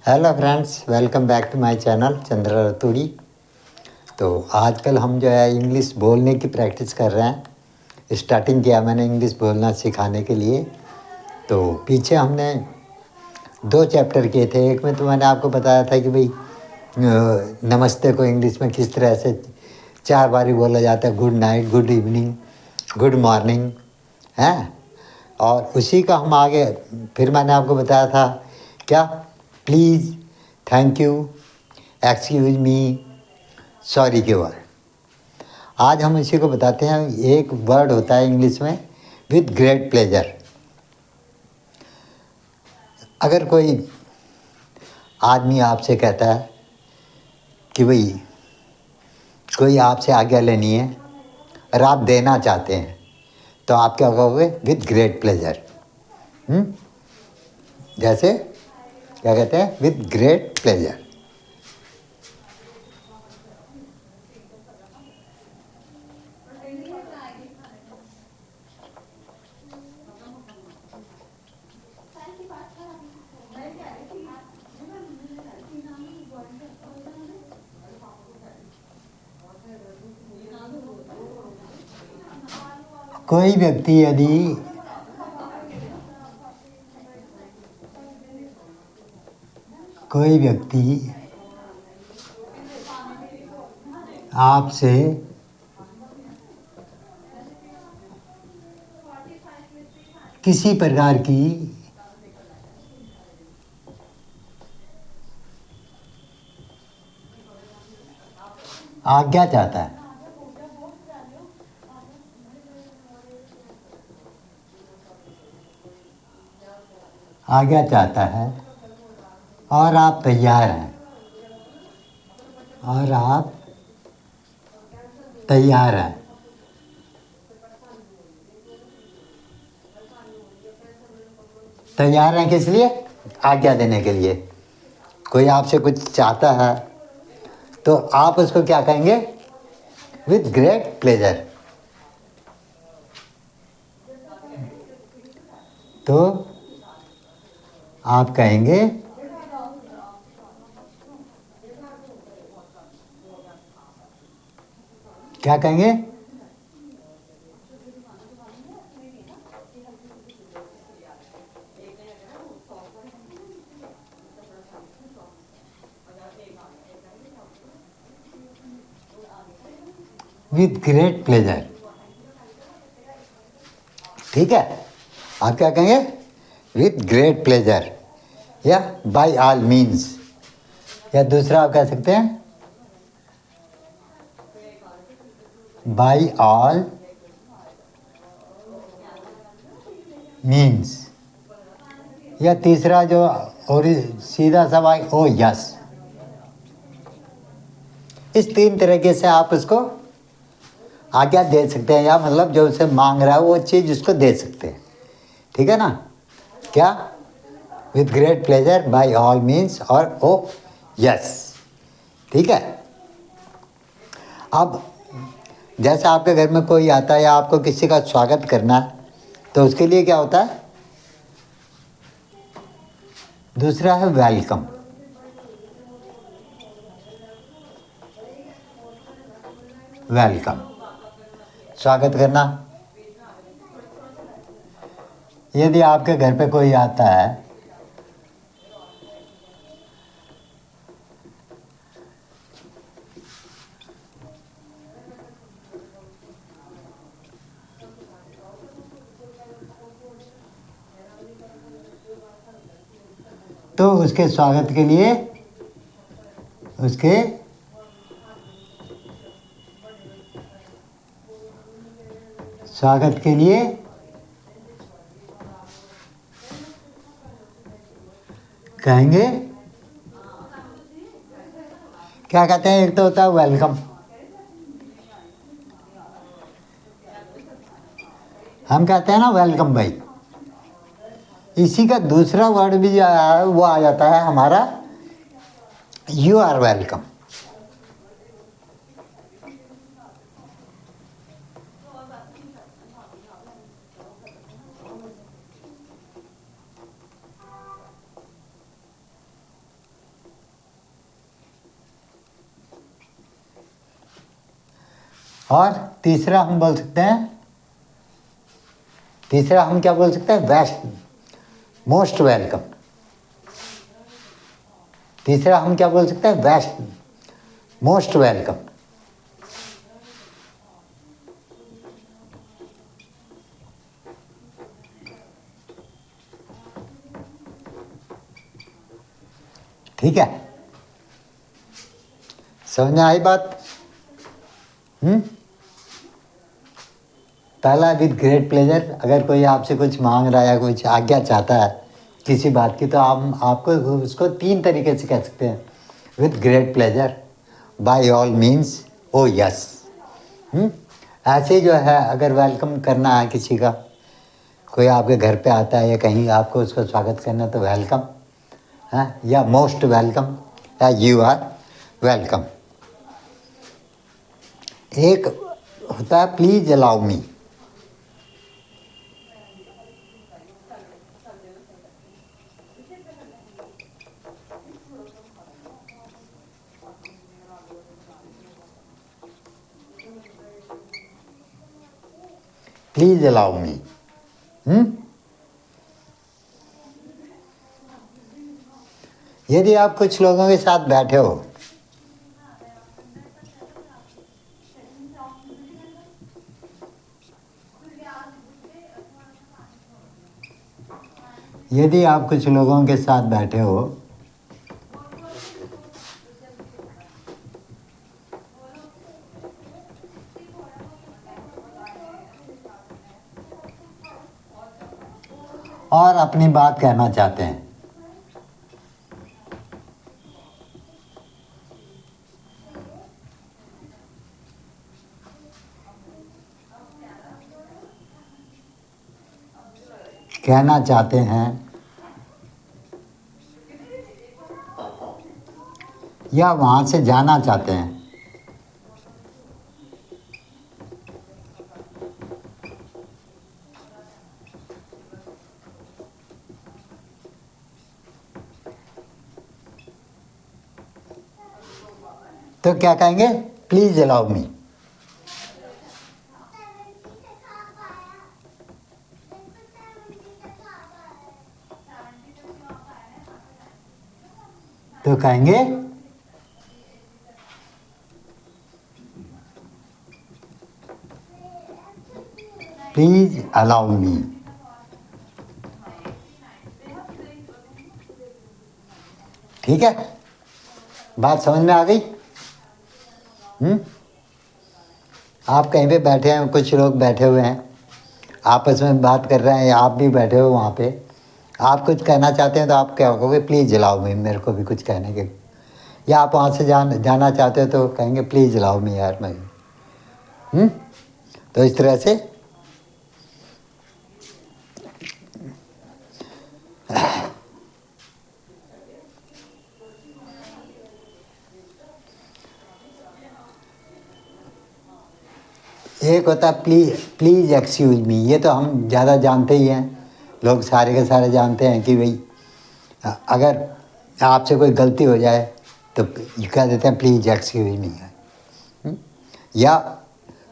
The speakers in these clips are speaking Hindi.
Hello friends, welcome back to my channel Chandra Raturi. तो आजकल हम जो है इंग्लिश बोलने की प्रैक्टिस कर रहे हैं। स्टार्टिंग किया मैंने इंग्लिश बोलना सिखाने के लिए। तो पीछे हमने 2 चैप्टर किए थे। एक में तो मैंने आपको बताया था कि भाई नमस्ते को इंग्लिश में किस तरह से 4 बारी बोला जाता है। Good night, good evening, good morning है। और उसी का हम आगे फिर मैंने आपको बताया था क्या, please, thank you, excuse me, sorry के वर्ड। आज हम इसी को बताते हैं। एक वर्ड होता है इंग्लिश में, विद ग्रेट प्लेजर। अगर कोई आदमी आपसे कहता है कि भाई कोई आपसे आज्ञा लेनी है और आप देना चाहते हैं, तो आप क्या कहोगे? With great pleasure. जैसे क्या कहते हैं? With great pleasure. कोई व्यक्ति यदि आपसे किसी प्रकार की आज्ञा चाहता है, और आप तैयार हैं, किस लिए? आज्ञा देने के लिए। कोई आपसे कुछ चाहता है तो आप उसको क्या कहेंगे? With great pleasure. तो आप कहेंगे क्या कहेंगे? With great pleasure. ठीक है, आप क्या कहेंगे? विद ग्रेट प्लेजर, या बाय ऑल मीन्स, या दूसरा आप कह सकते हैं बाय ऑल मीन्स, या तीसरा जो और सीधा सवाल, ओ यस। इस 3 तरीके से आप उसको आज्ञा दे सकते हैं, या मतलब जो उसे मांग रहा है वो चीज़ उसको दे सकते हैं। ठीक है ना? क्या? With great pleasure, by all means, और ओ यस। ठीक है। अब जैसे आपके घर में कोई आता है या आपको किसी का स्वागत करना है, तो उसके लिए क्या होता है? दूसरा है वेलकम। वेलकम, स्वागत करना। यदि आपके घर पे कोई आता है तो उसके स्वागत के लिए कहेंगे क्या कहते हैं? एक तो होता है वेलकम, हम कहते हैं ना वेलकम भाई। इसी का दूसरा वर्ड भी जो है वो आ जाता है हमारा यू आर वेलकम। और तीसरा हम बोल सकते हैं, तीसरा हम क्या बोल सकते हैं, वेस्ट, मोस्ट वेलकम। तीसरा हम क्या बोल सकते हैं, वेस्ट, मोस्ट वेलकम। ठीक है, समझ में आई बात? पहला विद ग्रेट प्लेजर, अगर कोई आपसे कुछ मांग रहा है या कुछ आज्ञा चाहता है किसी बात की, तो आप आपको उसको 3 तरीके से कह सकते हैं। With great pleasure, by all means, oh yes. ऐसे जो है, अगर वेलकम करना है किसी का, कोई आपके घर पे आता है या कहीं आपको उसका स्वागत करना, तो वेलकम है, या मोस्ट वेलकम, या यू आर वेलकम। एक होता है please allow me. Please allow me. यदि आप कुछ लोगों के साथ बैठे हो, यदि आप कुछ लोगों के साथ बैठे हो और अपनी बात कहना चाहते हैं, कहना चाहते हैं, या वहाँ से जाना चाहते हैं, तो क्या कहेंगे, प्लीज अलाउ मी। तो कहेंगे प्लीज अलाउ मी। ठीक है, बात समझ में आ गई? आप कहीं पे बैठे हैं, कुछ लोग बैठे हुए हैं, आपस में बात कर रहे हैं, या आप भी बैठे हो वहाँ पे, आप कुछ कहना चाहते हैं, तो आप क्या कहोगे, प्लीज़ अलाउ मी, मेरे को भी कुछ कहने के। या आप वहाँ से जाना चाहते हो, तो कहेंगे प्लीज़ अलाउ मी यार मैं। तो इस तरह से एक होता है प्लीज़ एक्सक्यूज मी। ये तो हम ज़्यादा जानते ही हैं, लोग सारे के सारे जानते हैं कि भाई अगर आपसे कोई गलती हो जाए तो कह देते हैं प्लीज़ एक्सक्यूज मी। या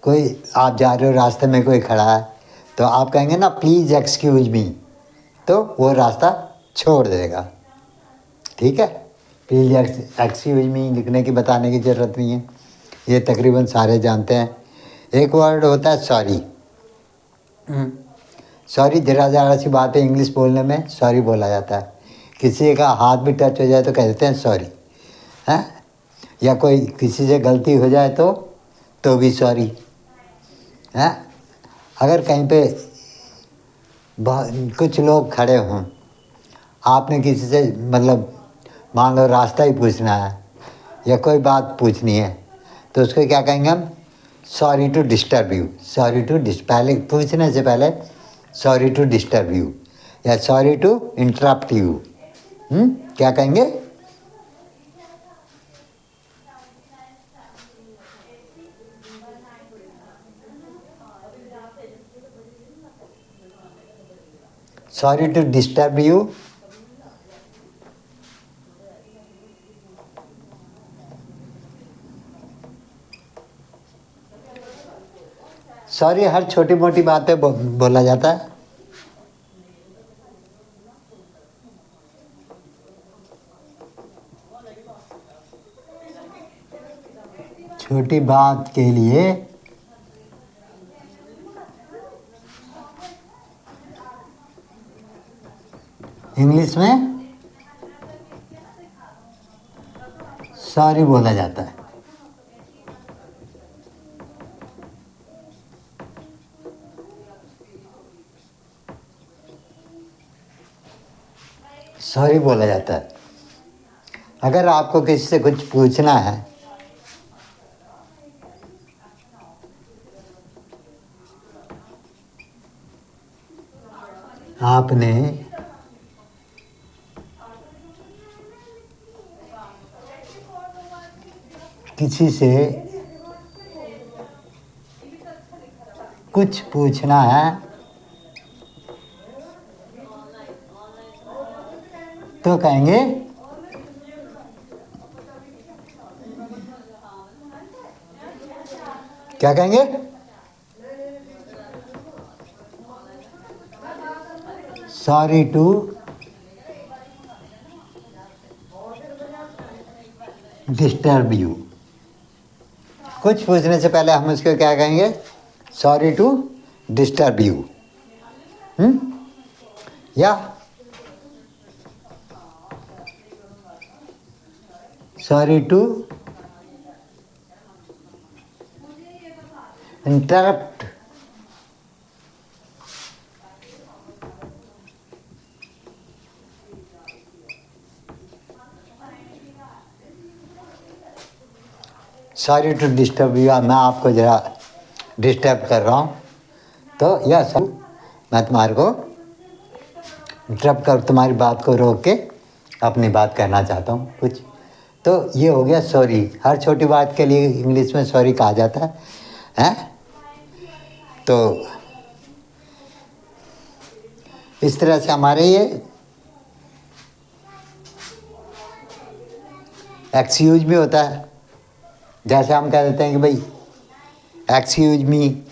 कोई आप जा रहे हो, रास्ते में कोई खड़ा है, तो आप कहेंगे ना प्लीज़ एक्सक्यूज मी, तो वो रास्ता छोड़ देगा। ठीक है, प्लीज़ एक्सक्यूज मी लिखने की, बताने की ज़रूरत नहीं है, ये तकरीबन सारे जानते हैं। एक वर्ड होता है सॉरी। सॉरी ज़रा सी बात है, इंग्लिश बोलने में सॉरी बोला जाता है। किसी का हाथ भी टच हो जाए तो कह देते हैं सॉरी, हैं? या कोई किसी से गलती हो जाए तो भी सॉरी, हैं? अगर कहीं पे कुछ लोग खड़े हों, आपने किसी से मतलब मान लो रास्ता ही पूछना है या कोई बात पूछनी है, तो उसको क्या कहेंगे हम, sorry to disturb you. Sorry to पहले पूछने से पहले सॉरी टू डिस्टर्ब यू, या सॉरी टू इंटरप्ट यू। क्या कहेंगे, sorry to disturb you. Sorry हर छोटी मोटी बात पे बोला जाता है। छोटी बात के लिए इंग्लिश में सॉरी बोला जाता है। सॉरी बोला जाता है। अगर आपको किसी से कुछ पूछना है, आपने किसी से कुछ पूछना है तो कहेंगे क्या कहेंगे? Sorry to disturb you. कुछ पूछने से पहले हम उसको क्या कहेंगे? Sorry to disturb you. या sorry to interrupt. Sorry to disturb you, मैं आपको ज़रा डिस्टर्ब कर रहा हूँ, तो यस मैं तुम्हारे को इंटरप्ट कर, तुम्हारी बात को रोक के अपनी बात कहना चाहता हूँ कुछ। तो ये हो गया सॉरी। हर छोटी बात के लिए इंग्लिश में सॉरी कहा जाता है, हैं? तो इस तरह से हमारे ये एक्सक्यूज भी होता है। जैसे हम कह देते हैं कि भाई excuse me,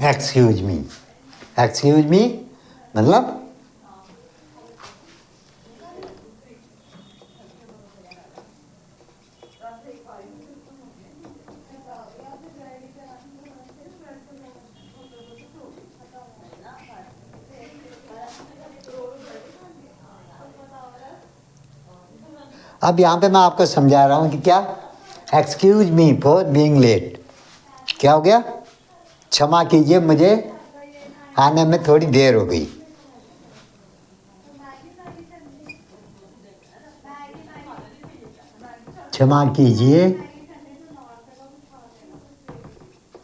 excuse me. Excuse me मतलब अब यहाँ पे मैं आपको समझा रहा हूँ कि क्या excuse me for being late. क्या हो गया? क्षमा कीजिए, मुझे आने में थोड़ी देर हो गई। क्षमा कीजिए,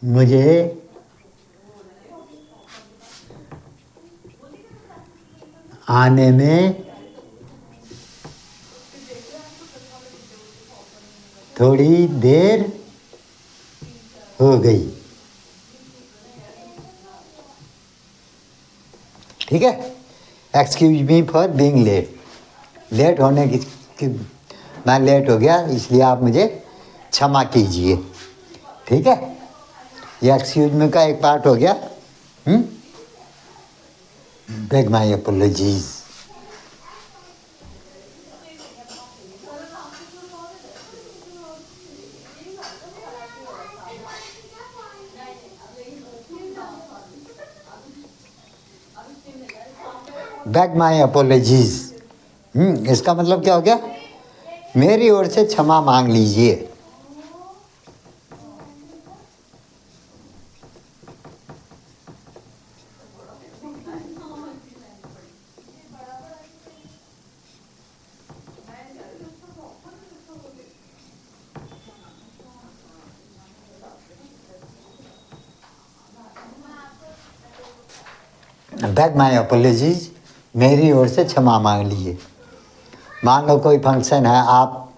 मुझे आने में थोड़ी देर हो गई। ठीक है? Excuse me for being late. Late होने की मैं लेट हो गया इसलिए आप मुझे क्षमा कीजिए। ठीक है? ये एक्सक्यूज मी का एक पार्ट हो गया। बेग माई अपोलॉजीज। बेग माई अपोलॉजीज, इसका मतलब क्या हो गया? मेरी ओर से क्षमा मांग लीजिए। बेग माई अपोलॉजीज, मेरी ओर से क्षमा मांग लीजिए। मान लो कोई फंक्शन है, आप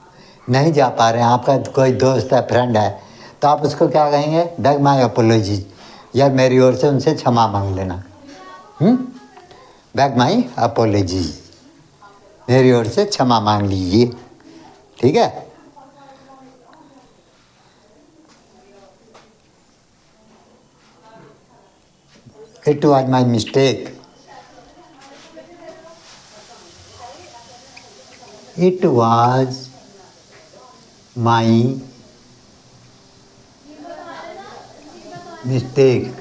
नहीं जा पा रहे हैं, आपका कोई दोस्त है, फ्रेंड है, तो आप उसको क्या कहेंगे? बेग माई अपोलॉजीज, यार मेरी ओर से उनसे क्षमा मांग लेना। बेग माई अपोलॉजीज, मेरी ओर से क्षमा मांग लीजिए। ठीक है। It was my mistake, it was my mistake.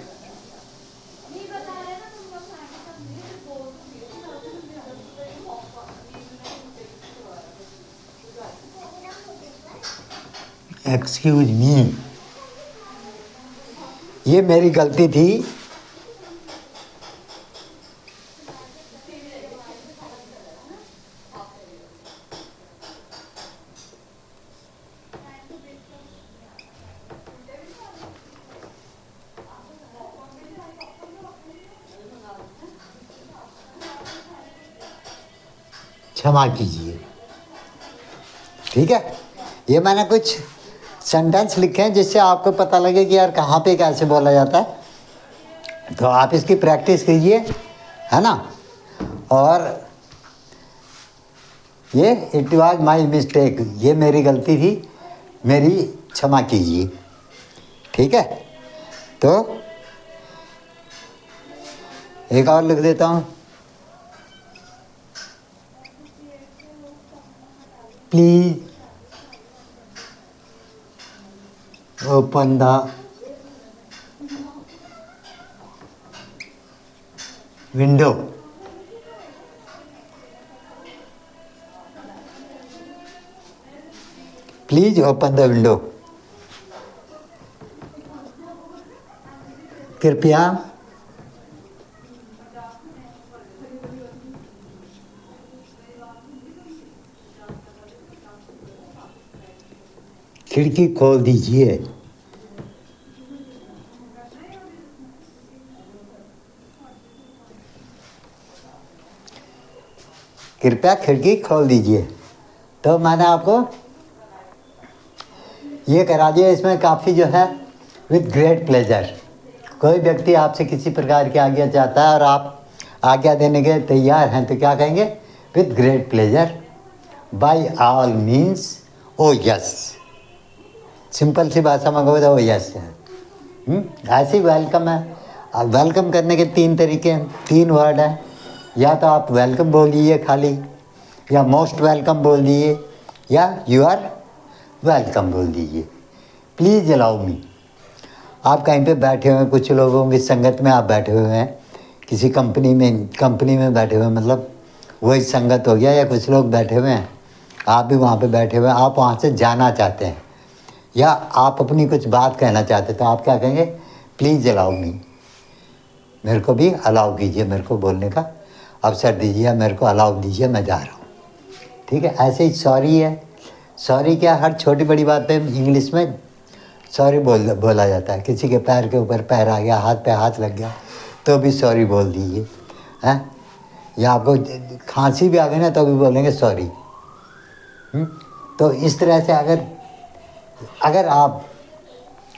Excuse me, ये मेरी गलती थी। क्षमा कीजिए। ठीक है। ये मैंने कुछ सेंटेंस लिखे हैं जिससे आपको पता लगे कि यार कहाँ पे कैसे बोला जाता है। तो आप इसकी प्रैक्टिस कीजिए, है ना। और ये इट वाज माई मिस्टेक, ये मेरी गलती थी, मेरी क्षमा कीजिए। ठीक है। तो एक और लिख देता हूँ, please open the window. Please open the window, कृपया खिड़की खोल दीजिए। कृपया खिड़की खोल दीजिए। तो मैंने आपको ये करा दिया। इसमें काफ़ी जो है विद ग्रेट प्लेजर, कोई व्यक्ति आपसे किसी प्रकार की आज्ञा चाहता है और आप आज्ञा देने के तैयार हैं तो क्या कहेंगे? With great pleasure, by all means, oh yes. Simple सी भाषा में कहो तो ओ यस है। ऐसे ही वेलकम है। वेलकम करने के 3 तरीके हैं, 3 वर्ड हैं। या तो आप वेलकम बोल दीजिए खाली, या मोस्ट वेलकम बोल दीजिए, या यू आर वेलकम बोल दीजिए। Please allow me. आप कहीं पे बैठे हुए हैं, कुछ लोगों की संगत में आप बैठे हुए हैं, किसी कंपनी में बैठे हुए हैं, मतलब वही संगत हो गया, या कुछ लोग बैठे हुए हैं, आप भी वहाँ पे बैठे हुए हैं, आप वहाँ से जाना चाहते हैं या आप अपनी कुछ बात कहना चाहते हैं, तो आप क्या कहेंगे? प्लीज़ अलाउ मी, मेरे को भी अलाउ कीजिए, मेरे को बोलने का अवसर दीजिए, मेरे को अलाउ दीजिए, मैं जा रहा हूँ। ठीक है। ऐसे ही सॉरी है। सॉरी क्या, हर छोटी बड़ी बात पे इंग्लिश में सॉरी बोला जाता है। किसी के पैर के ऊपर पैर आ गया, हाथ पे हाथ लग गया, तो भी सॉरी बोल दीजिए, हैं। या आपको खांसी भी आ गई ना, तो भी बोलेंगे सॉरी। तो इस तरह से अगर आप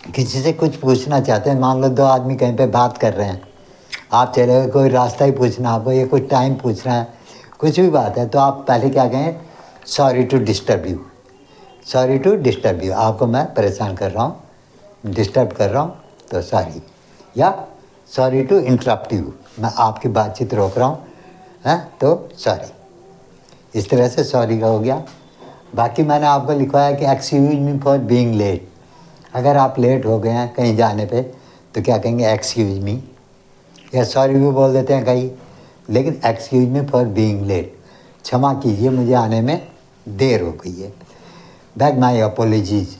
किसी से कुछ पूछना चाहते हैं, मान लो 2 आदमी कहीं पे बात कर रहे हैं, आप चले गए, कोई रास्ता ही पूछना आपको, या कुछ टाइम पूछना है, कुछ भी बात है, तो आप पहले क्या कहें? Sorry to disturb you, sorry to disturb you, आपको मैं परेशान कर रहा हूँ, डिस्टर्ब कर रहा हूँ, तो सॉरी। या सॉरी टू इंटरप्ट यू, मैं आपकी बातचीत रोक रहा हूँ, हैं, तो सॉरी। इस तरह से सॉरी का हो गया। बाकी मैंने आपको लिखवाया कि excuse me for being late. अगर आप लेट हो गए हैं कहीं जाने पे, तो क्या कहेंगे? एक्सक्यूज मी, या सॉरी भी बोल देते हैं कहीं, लेकिन excuse me for being late, क्षमा कीजिए मुझे आने में देर हो गई है। बैग माई अपोलॉजीज,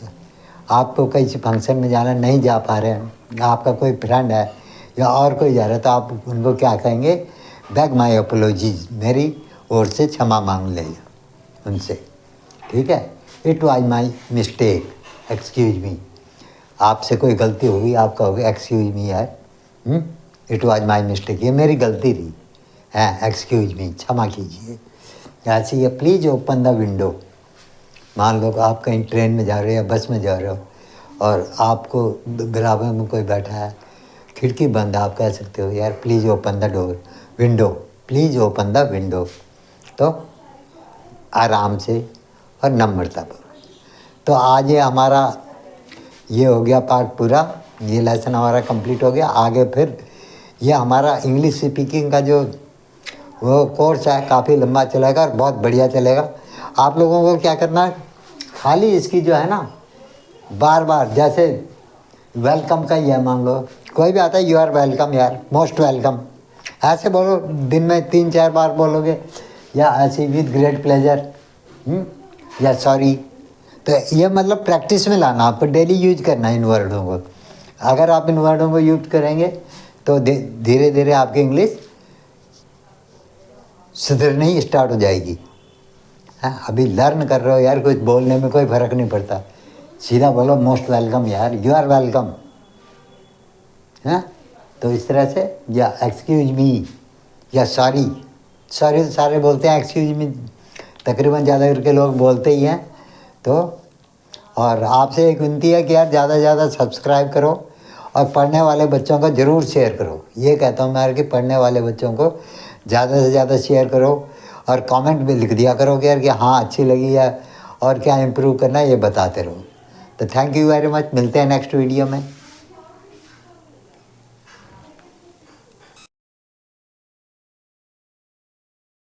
आपको किसी फंक्शन में जाना, नहीं जा पा रहे हैं, आपका कोई फ्रेंड है या और कोई जा रहा है, तो आप उनको क्या कहेंगे? बैग माई अपोलॉजीज, मेरी ओर से क्षमा मांग ले उनसे। ठीक है। It was my mistake, excuse me, आपसे कोई गलती होगी, आप कहोगे एक्सक्यूज मी यार, इट वाज माई मिस्टेक, ये मेरी गलती थी, है, एक्सक्यूज मी, क्षमा कीजिए। ऐसे ही प्लीज़ ओपन द विंडो। मान लो कि आप कहीं ट्रेन में जा रहे हो या बस में जा रहे हो और आपको बराबर में कोई बैठा है, खिड़की बंद है, आप कह सकते हो यार please open the door, window, please open the window. तो आराम से और नम्रता पर। तो आज ये हमारा ये हो गया पार्ट पूरा, ये लेसन हमारा कंप्लीट हो गया। आगे फिर ये हमारा इंग्लिश स्पीकिंग का जो वो कोर्स है काफ़ी लंबा चलेगा और बहुत बढ़िया चलेगा। आप लोगों को क्या करना है, खाली इसकी जो है ना बार बार, जैसे वेलकम का ही है, मान लो कोई भी आता है, यू आर वेलकम यार, मोस्ट वेलकम, ऐसे बोलो, दिन में 3-4 बार बोलोगे, या ऐसे विद ग्रेट प्लेजर, या सॉरी। तो ये मतलब प्रैक्टिस में लाना, आपको डेली यूज करना है इन वर्डों को। अगर आप इन वर्डों को यूज करेंगे तो धीरे धीरे आपकी इंग्लिश सुधरनी ही स्टार्ट हो जाएगी। हाँ, अभी लर्न कर रहे हो यार, कुछ बोलने में कोई फ़र्क नहीं पड़ता, सीधा बोलो मोस्ट वेलकम यार, यू आर वेलकम। हाँ, तो इस तरह से, या एक्सक्यूज मी, या सॉरी। सॉरी तो सारे बोलते हैं, एक्सक्यूज मी तकरीबन ज़्यादा करके लोग बोलते ही हैं। तो और आपसे एक विनती है कि यार ज़्यादा से ज़्यादा सब्सक्राइब करो और पढ़ने वाले बच्चों को ज़रूर शेयर करो। ये कहता हूँ मैं यार कि पढ़ने वाले बच्चों को ज़्यादा से ज़्यादा शेयर करो और कमेंट में लिख दिया करो कि यार कि हाँ अच्छी लगी है और क्या इम्प्रूव करना है, ये बताते रहो। तो थैंक यू वेरी मच, मिलते हैं नेक्स्ट वीडियो में।